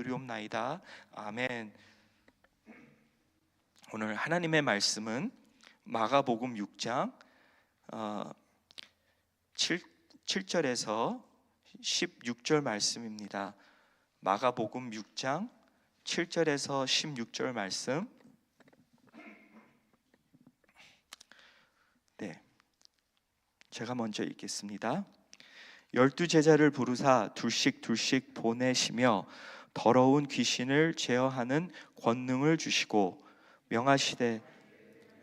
기도드리옵나이다. 아멘. 오늘 하나님의 말씀은 마가복음 6장 7절에서 16절 말씀입니다. 마가복음 6장 7절에서 16절 말씀. 네, 제가 먼저 읽겠습니다. 12 제자를 부르사 둘씩 보내시며 더러운 귀신을 제어하는 권능을 주시고 명하시되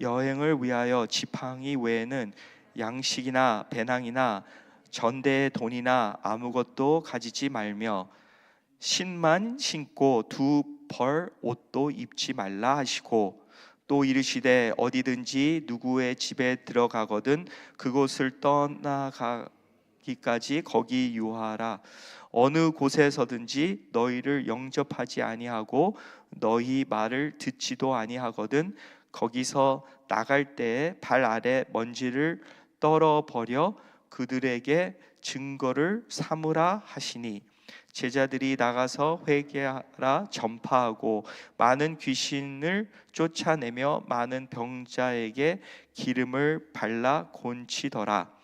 여행을 위하여 지팡이 외에는 양식이나 배낭이나 전대의 돈이나 아무것도 가지지 말며 신만 신고 2벌 옷도 입지 말라 하시고, 또 이르시되 어디든지 누구의 집에 들어가거든 그곳을 떠나가기까지 거기 유하라. 어느 곳에서든지 너희를 영접하지 아니하고 너희 말을 듣지도 아니하거든 거기서 나갈 때에 발 아래 먼지를 떨어버려 그들에게 증거를 삼으라 하시니, 제자들이 나가서 회개하라 전파하고 많은 귀신을 쫓아내며 많은 병자에게 기름을 발라 곤치더라.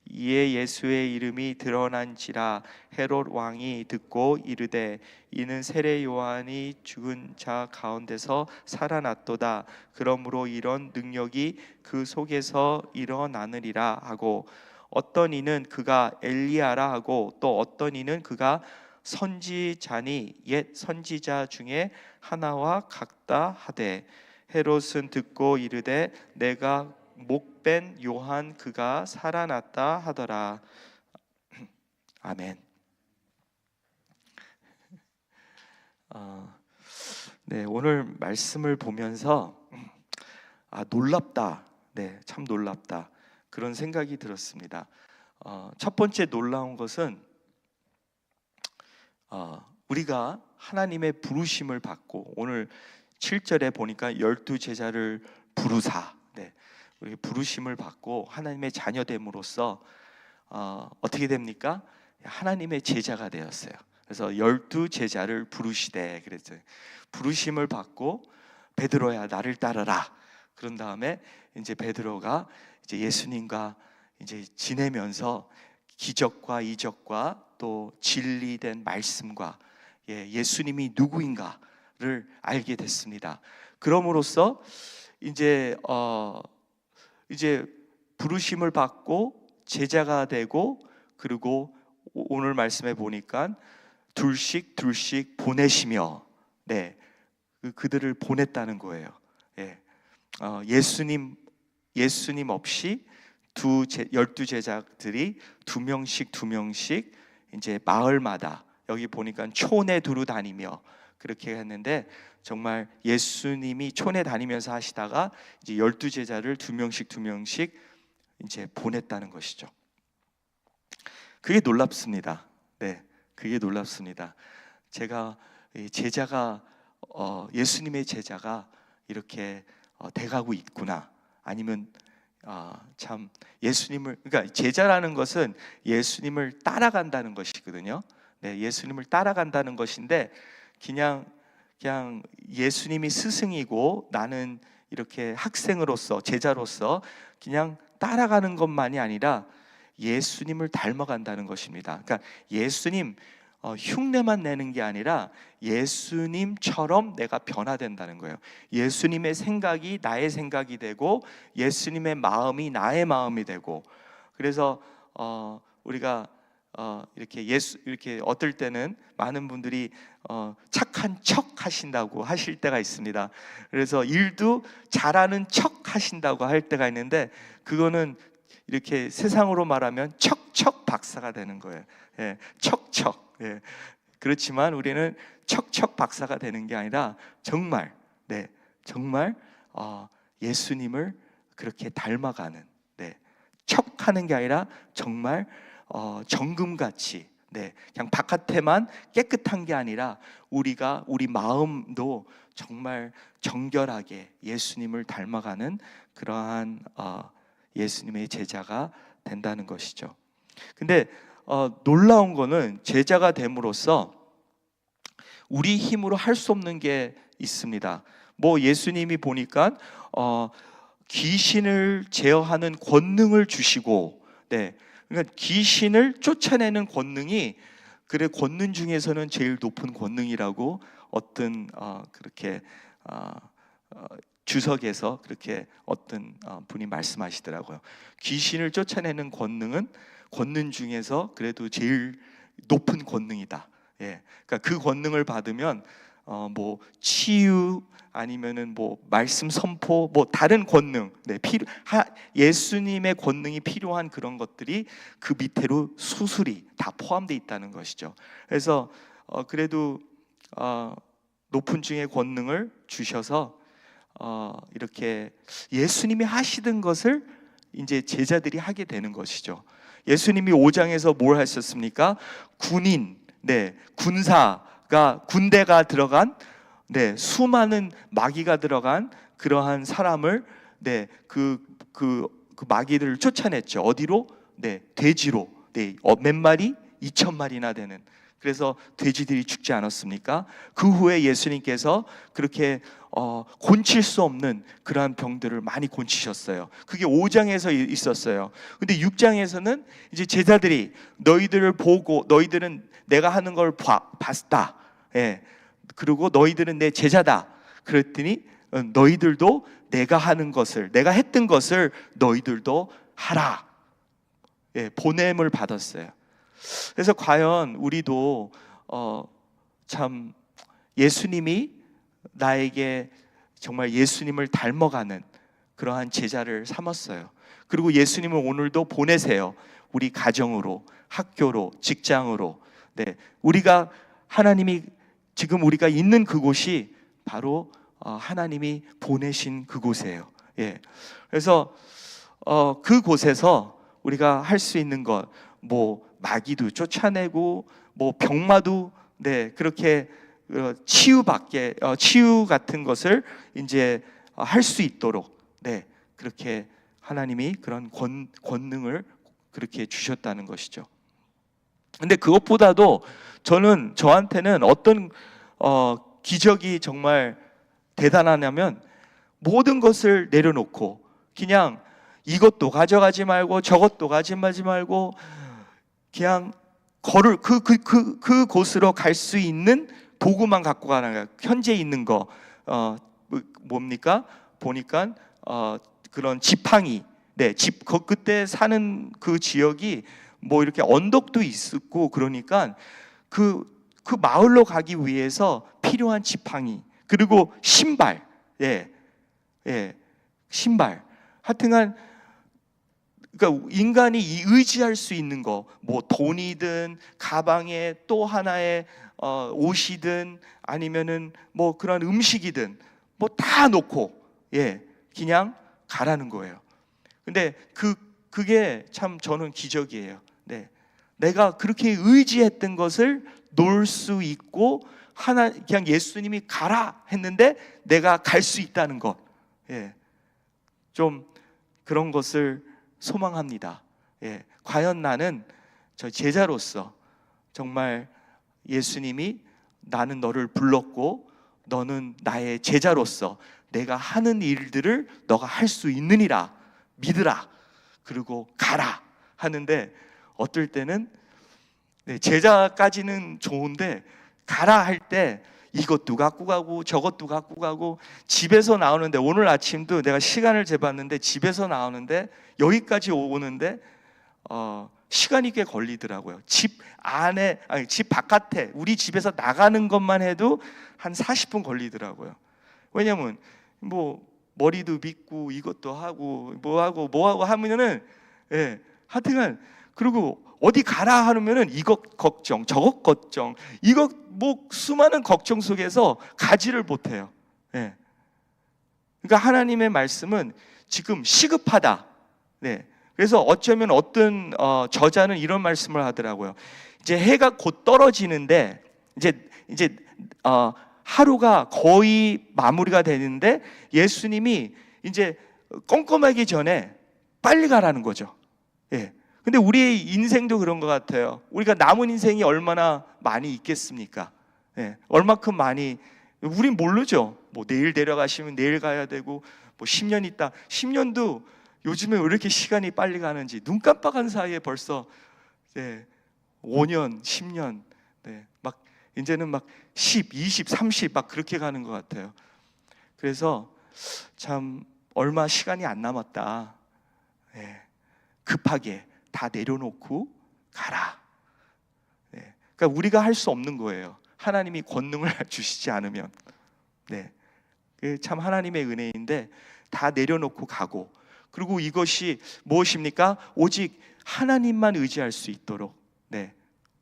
이에 예수의 이름이 드러난지라 헤롯 왕이 듣고 이르되 이는 세례 요한이 죽은 자 가운데서 살아났도다. 그러므로 이런 능력이 그 속에서 일어나느리라 하고, 어떤 이는 그가 엘리야라 하고 또 어떤 이는 그가 선지자니 옛 선지자 중에 하나와 같다 하되, 헤롯은 듣고 이르되 내가 목벤 요한 그가 살아났다 하더라. 아멘. 네, 오늘 말씀을 보면서 놀랍다. 네, 참 놀랍다. 그런 생각이 들었습니다. 첫 번째 놀라운 것은 우리가 하나님의 부르심을 받고, 오늘 7절에 보니까 12 제자를 부르사, 네, 우리 부르심을 받고 하나님의 자녀됨으로써 어떻게 됩니까? 하나님의 제자가 되었어요. 그래서 12 제자를 부르시되 그랬어요. 부르심을 받고 베드로야 나를 따르라. 그런 다음에 이제 베드로가 이제 예수님과 이제 지내면서 기적과 이적과 또 진리된 말씀과 예수님이 누구인가를 알게 됐습니다. 그럼으로써 이제 부르심을 받고 제자가 되고, 그리고 오늘 말씀에 보니까 둘씩 보내시며, 네, 그들을 보냈다는 거예요. 예수님 없이 12 제자들이 두 명씩 이제 마을마다, 여기 보니까 촌에 두루 다니며 그렇게 했는데, 정말 예수님이 촌에 다니면서 하시다가 이제 12 제자를 두 명씩 이제 보냈다는 것이죠. 그게 놀랍습니다. 네, 그게 놀랍습니다. 제가 제자가 예수님의 제자가 이렇게 돼가고 있구나. 아니면 참 예수님을, 그러니까 제자라는 것은 예수님을 따라간다는 것이거든요. 네, 예수님을 따라간다는 것인데 그냥 예수님이 스승이고 나는 이렇게 학생으로서 제자로서 그냥 따라가는 것만이 아니라 예수님을 닮아간다는 것입니다. 그러니까 예수님 흉내만 내는 게 아니라 예수님처럼 내가 변화된다는 거예요. 예수님의 생각이 나의 생각이 되고 예수님의 마음이 나의 마음이 되고, 그래서 우리가 이렇게 어떨 때는 많은 분들이 착한 척 하신다고 하실 때가 있습니다. 그래서 일도 잘하는 척 하신다고 할 때가 있는데, 그거는 이렇게 세상으로 말하면 척척 박사가 되는 거예요. 척척. 그렇지만 우리는 척척 박사가 되는 게 아니라 정말 예수님을 그렇게 닮아가는, 척하는 게 아니라 정말 정금같이, 그냥 바깥에만 깨끗한 게 아니라 우리 마음도 정말 정결하게 예수님을 닮아가는 그러한 예수님의 제자가 된다는 것이죠. 근데 놀라운 거는 제자가 됨으로써 우리 힘으로 할 수 없는 게 있습니다. 뭐 예수님이 보니까 귀신을 제어하는 권능을 주시고, 네, 그러니까 귀신을 쫓아내는 권능이 그래 권능 중에서는 제일 높은 권능이라고 어떤 그렇게 주석에서 그렇게 어떤 분이 말씀하시더라고요. 귀신을 쫓아내는 권능은 권능 중에서 그래도 제일 높은 권능이다. 예, 그러니까 그 권능을 받으면 뭐 치유 아니면은 뭐 말씀 선포, 뭐 다른 권능, 네, 예수님의 권능이 필요한 그런 것들이 그 밑으로 수술이 다 포함되어 있다는 것이죠. 그래서 그래도 높은 중의 권능을 주셔서 이렇게 예수님이 하시던 것을 이제 제자들이 하게 되는 것이죠. 예수님이 5장에서 뭘 하셨습니까? 군인, 네, 군사가 군대가 들어간, 네, 수많은 마귀가 들어간 그러한 사람을, 네, 그 마귀들을 쫓아냈죠. 어디로? 네, 돼지로. 네, 몇 마리? 2,000마리나 되는. 그래서 돼지들이 죽지 않았습니까? 그 후에 예수님께서 그렇게 곤칠 수 없는 그러한 병들을 많이 곤치셨어요. 그게 5장에서 있었어요. 근데 6장에서는 이제 제자들이 너희들을 보고, 너희들은 내가 하는 걸 봤다. 예. 그리고 너희들은 내 제자다. 그랬더니 너희들도 내가 하는 것을, 내가 했던 것을 너희들도 하라. 예, 보냄을 받았어요. 그래서 과연 우리도 참 예수님이 나에게 정말 예수님을 닮아가는 그러한 제자를 삼았어요. 그리고 예수님을 오늘도 보내세요. 우리 가정으로, 학교로, 직장으로. 네, 우리가 하나님이 지금 우리가 있는 그곳이 바로 하나님이 보내신 그곳이에요. 예, 그래서 그곳에서 우리가 할 수 있는 것, 뭐 마귀도 쫓아내고, 뭐 병마도, 네, 그렇게 치유 같은 것을 이제 할 수 있도록, 네, 그렇게 하나님이 그런 권능을 그렇게 주셨다는 것이죠. 근데 그것보다도 저한테는 어떤 기적이 정말 대단하냐면, 모든 것을 내려놓고 그냥 이것도 가져가지 말고 저것도 가져가지 말고 그냥 그 곳으로 갈 수 있는 도구만 갖고 가는 거예요. 현재 있는 거 뭡니까? 보니까 그런 지팡이, 네, 그때 사는 그 지역이 뭐 이렇게 언덕도 있었고, 그러니까 그 마을로 가기 위해서 필요한 지팡이, 그리고 신발, 예, 신발. 하여튼간 그러니까 인간이 의지할 수 있는 거, 뭐 돈이든 가방에 또 하나의 옷이든 아니면은 뭐 그런 음식이든 뭐 다 놓고, 예, 그냥 가라는 거예요. 근데 그게 참 저는 기적이에요. 네, 내가 그렇게 의지했던 것을 놓을 수 있고, 그냥 예수님이 가라 했는데 내가 갈 수 있다는 것, 예, 좀 그런 것을 소망합니다. 예, 과연 나는 저 제자로서 정말 예수님이 나는 너를 불렀고 너는 나의 제자로서 내가 하는 일들을 너가 할 수 있느니라 믿으라, 그리고 가라 하는데, 어떨 때는 제자까지는 좋은데 가라 할 때 이것도 갖고 가고 저것도 갖고 가고, 집에서 나오는데, 오늘 아침도 내가 시간을 재봤는데 집에서 나오는데 여기까지 오는데 시간이 꽤 걸리더라고요. 집 안에, 아니 집 바깥에, 우리 집에서 나가는 것만 해도 한 40분 걸리더라고요. 왜냐면 뭐 머리도 빗고 이것도 하고 뭐하고 하면은, 예, 하여튼간, 그리고 어디 가라 하면은 이것 걱정 저것 걱정, 이거 뭐 수많은 걱정 속에서 가지를 못해요. 예. 그러니까 하나님의 말씀은 지금 시급하다. 네. 그래서 어쩌면 어떤 저자는 이런 말씀을 하더라고요. 이제 해가 곧 떨어지는데 이제 하루가 거의 마무리가 되는데 예수님이 이제 껌껌하기 전에 빨리 가라는 거죠. 예. 근데 우리의 인생도 그런 것 같아요. 우리가 남은 인생이 얼마나 많이 있겠습니까? 얼마큼 많이 우린 모르죠. 뭐 내일 데려가시면 내일 가야 되고 뭐 10년 있다 10년도 요즘에 왜 이렇게 시간이 빨리 가는지 눈 깜빡한 사이에 벌써 5년 10년 막 이제는 막 10, 20, 30 막 그렇게 가는 것 같아요. 그래서 참 얼마 시간이 안 남았다. 급하게 다 내려놓고 가라. 그러니까 우리가 할 수 없는 거예요. 하나님이 권능을 주시지 않으면. 참 하나님의 은혜인데 다 내려놓고 가고, 그리고 이것이 무엇입니까? 오직 하나님만 의지할 수 있도록,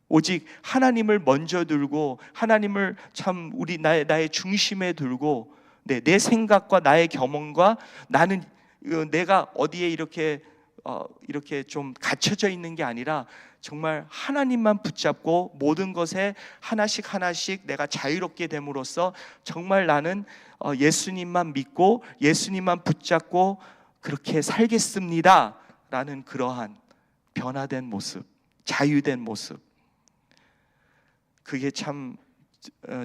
오직 하나님을 먼저 들고 하나님을 참 우리 나의 중심에 들고, 내 생각과 나의 경험과 나는 내가 어디에 이렇게 좀 갇혀져 있는 게 아니라 정말 하나님만 붙잡고 모든 것에 하나씩 하나씩 내가 자유롭게 됨으로써 정말 나는 예수님만 믿고 예수님만 붙잡고 그렇게 살겠습니다 라는 그러한 변화된 모습, 자유된 모습, 그게 참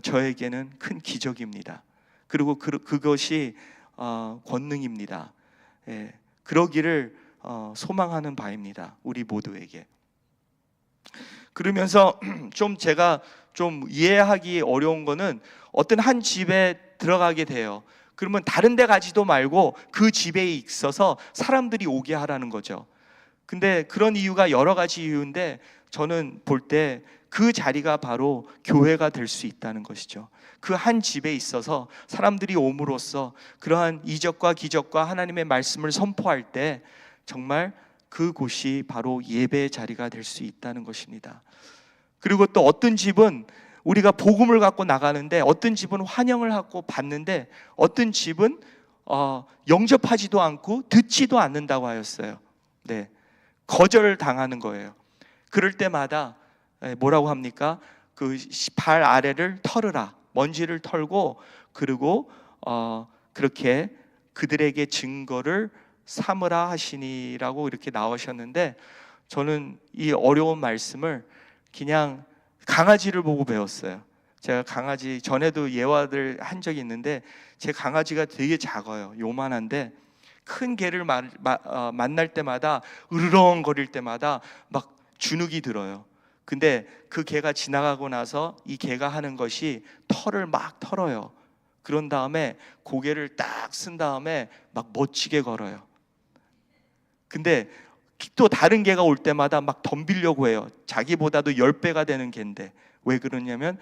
저에게는 큰 기적입니다. 그리고 그것이 권능입니다. 그러기를 소망하는 바입니다. 우리 모두에게. 그러면서 좀 제가 좀 이해하기 어려운 거는 어떤 한 집에 들어가게 돼요. 그러면 다른 데 가지도 말고 그 집에 있어서 사람들이 오게 하라는 거죠. 근데 그런 이유가 여러 가지 이유인데 저는 볼 때 그 자리가 바로 교회가 될 수 있다는 것이죠. 그 한 집에 있어서 사람들이 옴으로써 그러한 이적과 기적과 하나님의 말씀을 선포할 때 정말 그곳이 바로 예배의 자리가 될 수 있다는 것입니다. 그리고 또 어떤 집은 우리가 복음을 갖고 나가는데 어떤 집은 환영을 하고 받는데 어떤 집은 영접하지도 않고 듣지도 않는다고 하였어요. 거절을 당하는 거예요. 그럴 때마다 뭐라고 합니까? 그 발 아래를 털으라, 먼지를 털고, 그리고 그렇게 그들에게 증거를 삼으라 하시니라고 이렇게 나오셨는데, 저는 이 어려운 말씀을 그냥 강아지를 보고 배웠어요. 제가 강아지 전에도 예화들 한 적이 있는데 제 강아지가 되게 작아요. 요만한데 큰 개를 만날 때마다 으르렁거릴 때마다 막 주눅이 들어요. 근데 그 개가 지나가고 나서 이 개가 하는 것이 털을 막 털어요. 그런 다음에 고개를 딱 쓴 다음에 막 멋지게 걸어요. 근데 또 다른 개가 올 때마다 막 덤비려고 해요. 자기보다도 10배가 되는 개인데. 왜 그러냐면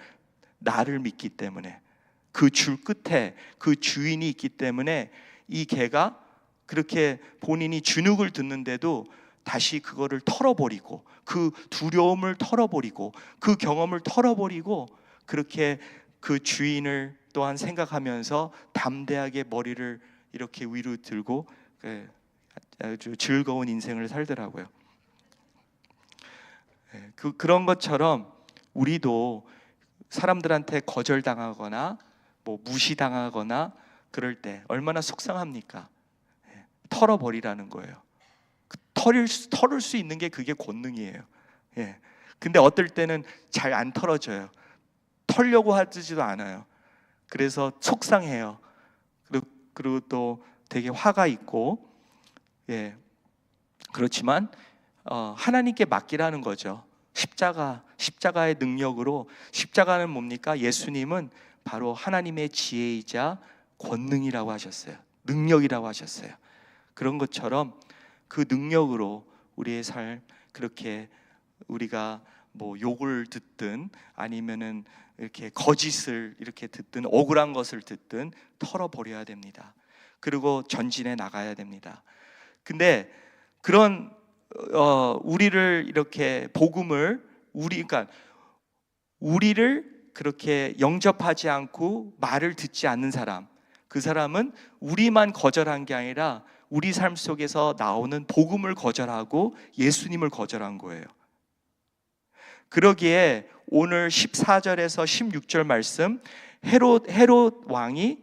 나를 믿기 때문에, 그 줄 끝에 그 주인이 있기 때문에 이 개가 그렇게 본인이 주눅을 듣는데도 다시 그거를 털어버리고, 그 두려움을 털어버리고, 그 경험을 털어버리고, 그렇게 그 주인을 또한 생각하면서 담대하게 머리를 이렇게 위로 들고 아주 즐거운 인생을 살더라고요. 그런 것처럼 우리도 사람들한테 거절당하거나 뭐 무시당하거나 그럴 때 얼마나 속상합니까? 털어버리라는 거예요. 털을 수 있는 게 그게 권능이에요. 근데 어떨 때는 잘 안 털어져요. 털려고 하지도 않아요. 그래서 속상해요. 그리고 또 되게 화가 있고, 그렇지만 하나님께 맡기라는 거죠. 십자가의 능력으로. 십자가는 뭡니까? 예수님은 바로 하나님의 지혜이자 권능이라고 하셨어요. 능력이라고 하셨어요. 그런 것처럼 그 능력으로 우리의 삶, 그렇게 우리가 뭐 욕을 듣든 아니면은 이렇게 거짓을 이렇게 듣든 억울한 것을 듣든 털어버려야 됩니다. 그리고 전진해 나가야 됩니다. 근데 그런 우리를 이렇게 복음을 그러니까 우리를 그렇게 영접하지 않고 말을 듣지 않는 사람, 그 사람은 우리만 거절한 게 아니라 우리 삶 속에서 나오는 복음을 거절하고 예수님을 거절한 거예요. 그러기에 오늘 14절에서 16절 말씀, 헤롯 왕이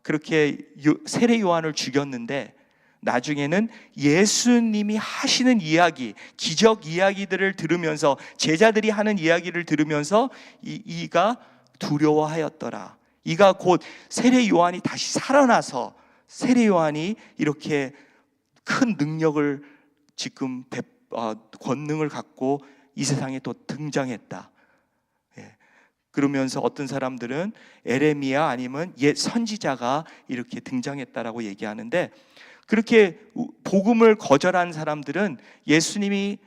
그렇게 세례 요한을 죽였는데 나중에는 예수님이 하시는 이야기, 기적 이야기들을 들으면서, 제자들이 하는 이야기를 들으면서 이가 두려워하였더라. 이가 곧 세례 요한이 다시 살아나서 세례 요한이 이렇게 큰 능력을 지금 권능을 갖고 이 세상에 또 등장했다. 그러면서 어떤 사람들은 에레미야 아니면 옛 선지자가 이렇게 등장했다라고 얘기하는데, 그렇게 복음을 거절한 사람들은 예수님이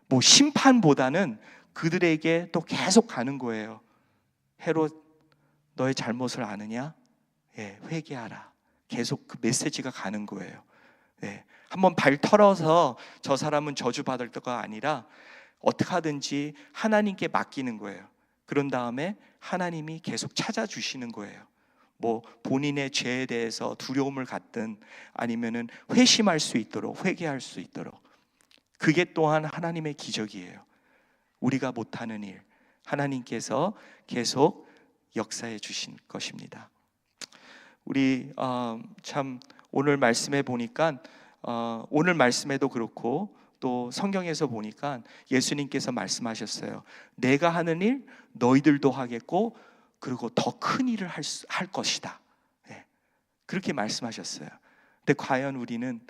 뭐 심판보다는 그들에게 또 계속 가는 거예요. 헤롯, 너의 잘못을 아느냐? 회개하라. 계속 그 메시지가 가는 거예요. 한번 발 털어서 저 사람은 저주받을 거가 아니라 어떻게 하든지 하나님께 맡기는 거예요. 그런 다음에 하나님이 계속 찾아주시는 거예요. 뭐 본인의 죄에 대해서 두려움을 갖든 아니면은 회심할 수 있도록, 회개할 수 있도록. 그게 또한 하나님의 기적이에요. 우리가 못하는 일, 하나님께서 계속 역사해 주신 것입니다. 우리 참 오늘 말씀에 보니까 오늘 말씀에도 그렇고 또 성경에서 보니까 예수님께서 말씀하셨어요. 내가 하는 일 너희들도 하겠고 그리고 더 큰 일을 할 것이다. 그렇게 말씀하셨어요. 근데 과연 우리는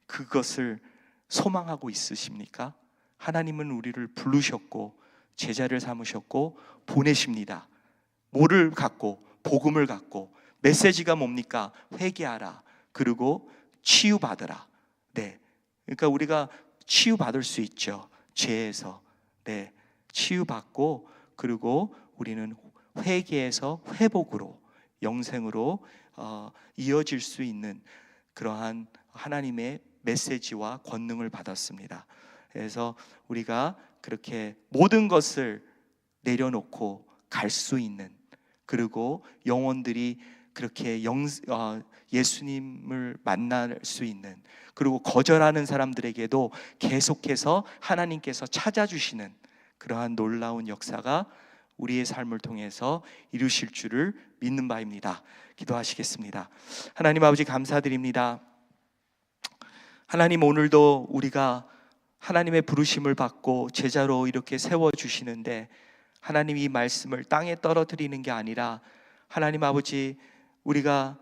그것을 소망하고 있으십니까? 하나님은 우리를 부르셨고 제자를 삼으셨고 보내십니다. 뭐를 갖고? 복음을 갖고. 메시지가 뭡니까? 회개하라. 그리고 치유받으라. 그러니까 우리가 치유받을 수 있죠. 죄에서. 치유받고 그리고 우리는 회개에서 회복으로, 영생으로 이어질 수 있는 그러한 하나님의 메시지와 권능을 받았습니다. 그래서 우리가 그렇게 모든 것을 내려놓고 갈 수 있는, 그리고 영혼들이 그렇게 예수님을 만날 수 있는, 그리고 거절하는 사람들에게도 계속해서 하나님께서 찾아주시는 그러한 놀라운 역사가 우리의 삶을 통해서 이루실 줄을 믿는 바입니다. 기도하시겠습니다. 하나님 아버지 감사드립니다. 하나님, 오늘도 우리가 하나님의 부르심을 받고 제자로 이렇게 세워주시는데, 하나님 이 말씀을 땅에 떨어뜨리는 게 아니라 하나님 아버지, 우리가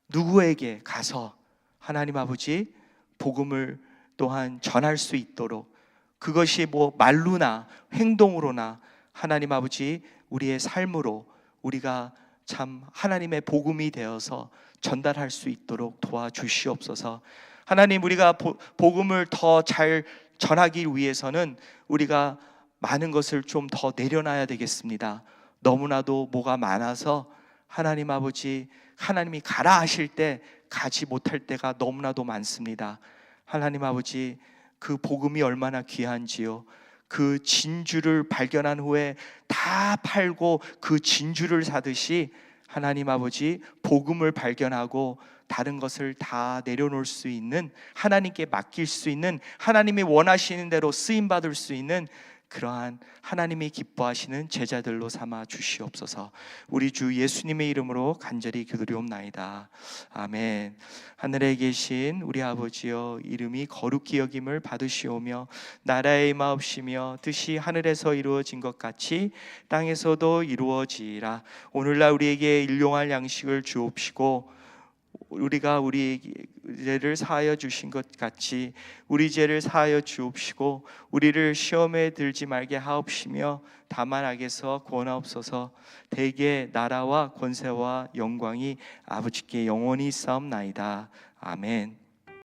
누구에게 가서 하나님 아버지 복음을 또한 전할 수 있도록, 그것이 뭐 말로나 행동으로나 하나님 아버지 우리의 삶으로 우리가 참 하나님의 복음이 되어서 전달할 수 있도록 도와주시옵소서. 하나님, 우리가 복음을 더 잘 전하기 위해서는 우리가 많은 것을 좀 더 내려놔야 되겠습니다. 너무나도 뭐가 많아서 하나님 아버지, 하나님이 가라 하실 때 가지 못할 때가 너무나도 많습니다. 하나님 아버지, 그 복음이 얼마나 귀한지요. 그 진주를 발견한 후에 다 팔고 그 진주를 사듯이 하나님 아버지 복음을 발견하고 다른 것을 다 내려놓을 수 있는, 하나님께 맡길 수 있는, 하나님이 원하시는 대로 쓰임받을 수 있는 그러한 하나님이 기뻐하시는 제자들로 삼아 주시옵소서. 우리 주 예수님의 이름으로 간절히 기도드리옵나이다. 아멘. 하늘에 계신 우리 아버지여, 이름이 거룩히 여김을 받으시오며 나라의 임하옵시며 뜻이 하늘에서 이루어진 것 같이 땅에서도 이루어지이라. 오늘날 우리에게 일용할 양식을 주옵시고, 우리가 우리 죄를 사하여 주신 것 같이 우리 죄를 사하여 주옵시고, 우리를 시험에 들지 말게 하옵시며 다만 악에서 구원하옵소서. 대개 나라와 권세와 영광이 아버지께 영원히 있사옵나이다. 아멘.